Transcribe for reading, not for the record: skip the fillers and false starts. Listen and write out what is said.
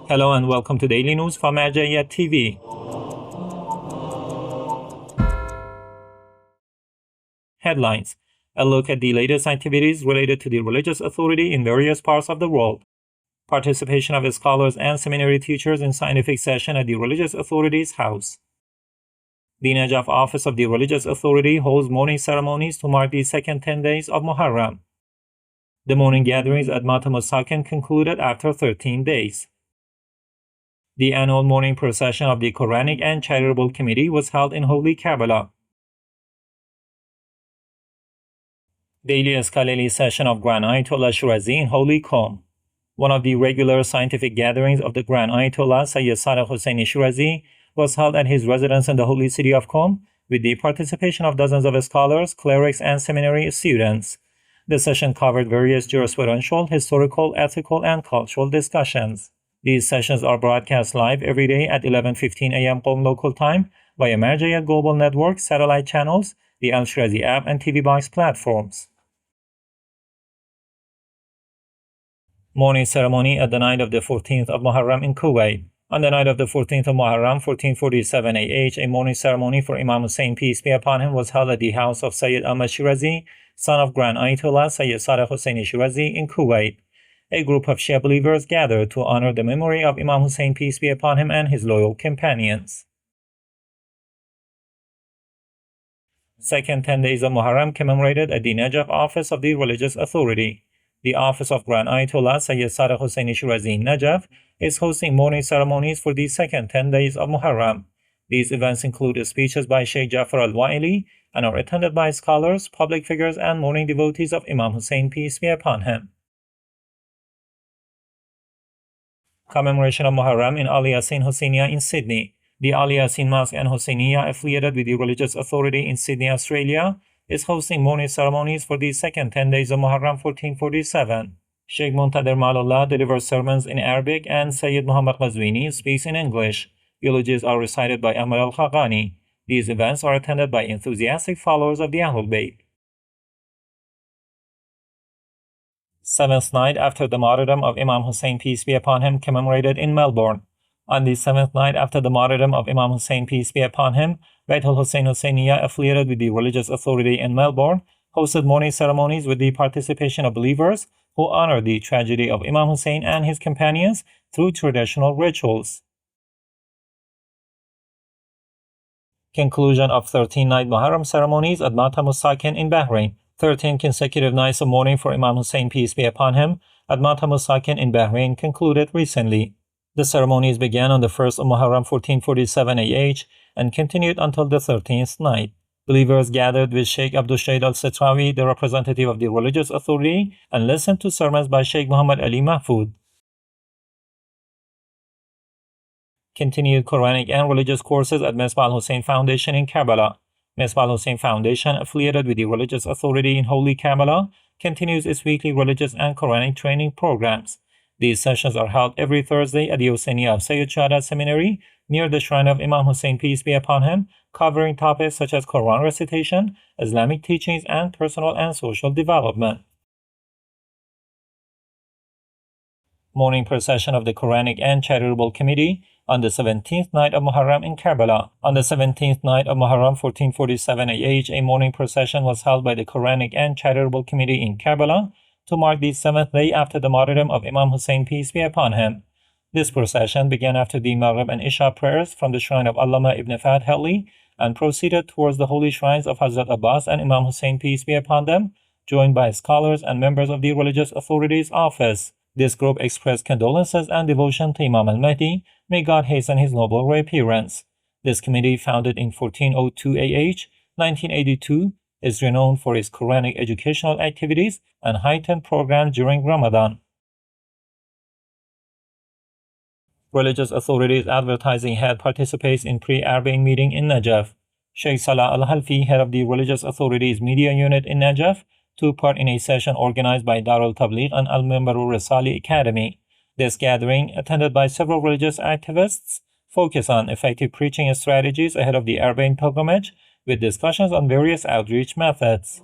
Hello and welcome to Daily News from Al-Yaseen TV. Headlines: a look at the latest activities related to the religious authority in various parts of the world. Participation of scholars and seminary teachers in scientific session at the religious authority's house. The Najaf office of the religious authority holds mourning ceremonies to mark the second 10 days of Muharram. The mourning gatherings at Matam Al-Sakin concluded after 13 days. The annual mourning procession of the Quranic and Charitable Committee was held in Holy Karbala. Daily scholarly session of Grand Ayatollah Shirazi in Holy Qom. One of the regular scientific gatherings of the Grand Ayatollah Al-Hussein Shirazi was held at his residence in the holy city of Qom with the participation of dozens of scholars, clerics, and seminary students. The session covered various jurisprudential, historical, ethical, and cultural discussions. These sessions are broadcast live every day at 11:15 a.m. Qom local time via Marjayat Global Network, satellite channels, the Al-Shirazi app, and TV Box platforms. Mourning ceremony at the night of the 14th of Muharram in Kuwait. On the night of the 14th of Muharram, 1447 AH, a mourning ceremony for Imam Hussein, peace be upon him, was held at the house of Sayyid Ahmad Shirazi, son of Grand Ayatollah Sayyid Hussein Shirazi in Kuwait. A group of Shia believers gathered to honor the memory of Imam Hussein, peace be upon him, and his loyal companions. Second 10 days of Muharram commemorated at the Najaf office of the religious authority. The office of Grand Ayatollah Sayyid Hussein Shirazi in Najaf is hosting mourning ceremonies for the second 10 days of Muharram. These events include speeches by Sheikh Jafar al-Waili and are attended by scholars, public figures, and mourning devotees of Imam Hussein, peace be upon him. Commemoration of Muharram in Al-Yaseen Hussainiya in Sydney. The Al-Yaseen Mosque and Hussainiya, affiliated with the religious authority in Sydney, Australia, is hosting mourning ceremonies for the second 10 days of Muharram 1447. Sheikh Muntader Malullah delivers sermons in Arabic and Sayyid Muhammad Qazwini speaks in English. Eulogies are recited by Ahmad al-Khaqani. These events are attended by enthusiastic followers of the Ahlul Bayt. Seventh night after the martyrdom of Imam Hussein, peace be upon him, commemorated in Melbourne. On the seventh night after the martyrdom of Imam Hussein, peace be upon him, Al-Hussein Hussainiya, affiliated with the religious authority in Melbourne, hosted mourning ceremonies with the participation of believers who honor the tragedy of Imam Hussein and his companions through traditional rituals. Conclusion of 13-night Muharram ceremonies at Matam Al-Sakin in Bahrain. 13 consecutive nights of mourning for Imam Hussein, peace be upon him, at Matam Al-Sakin in Bahrain concluded recently. The ceremonies began on the 1st of Muharram 1447 AH and continued until the 13th night. Believers gathered with Sheikh Abdul Shahid al-Sitrawi, the representative of the religious authority, and listened to sermons by Sheikh Muhammad Ali Mahfoud. Continued Quranic and religious courses at Misbah Al-Hussein Foundation in Karbala. Misbah Al-Hussein Foundation, affiliated with the religious authority in Holy Karbala, continues its weekly religious and Quranic training programs. These sessions are held every Thursday at the Hussainiya of Sayyid Shahada Seminary near the shrine of Imam Hussein, peace be upon him, covering topics such as Quran recitation, Islamic teachings, and personal and social development. Mourning procession of the Quranic and Charitable Committee on the 17th night of Muharram in Karbala. On the 17th night of Muharram 1447 AH, a mourning procession was held by the Quranic and Charitable Committee in Karbala to mark the 7th day after the martyrdom of Imam Hussein, peace be upon him. This procession began after the Maghrib and Isha prayers from the shrine of Allama ibn Fahd Helli and proceeded towards the holy shrines of Hazrat Abbas and Imam Hussein, peace be upon them, joined by scholars and members of the religious authorities' office. This group expressed condolences and devotion to Imam al-Mahdi. May God hasten his noble reappearance. This committee, founded in 1402 AH, 1982, is renowned for its Quranic educational activities and heightened programs during Ramadan. Religious authorities advertising head participates in Pre-Arbaeen meeting in Najaf. Sheikh Salah al-Halfi, head of the religious authorities media unit in Najaf, took part in a session organized by Darul Tabligh and Al-Mimbarul Risali Academy. This gathering, attended by several religious activists, focused on effective preaching strategies ahead of the Arbaeen pilgrimage, with discussions on various outreach methods.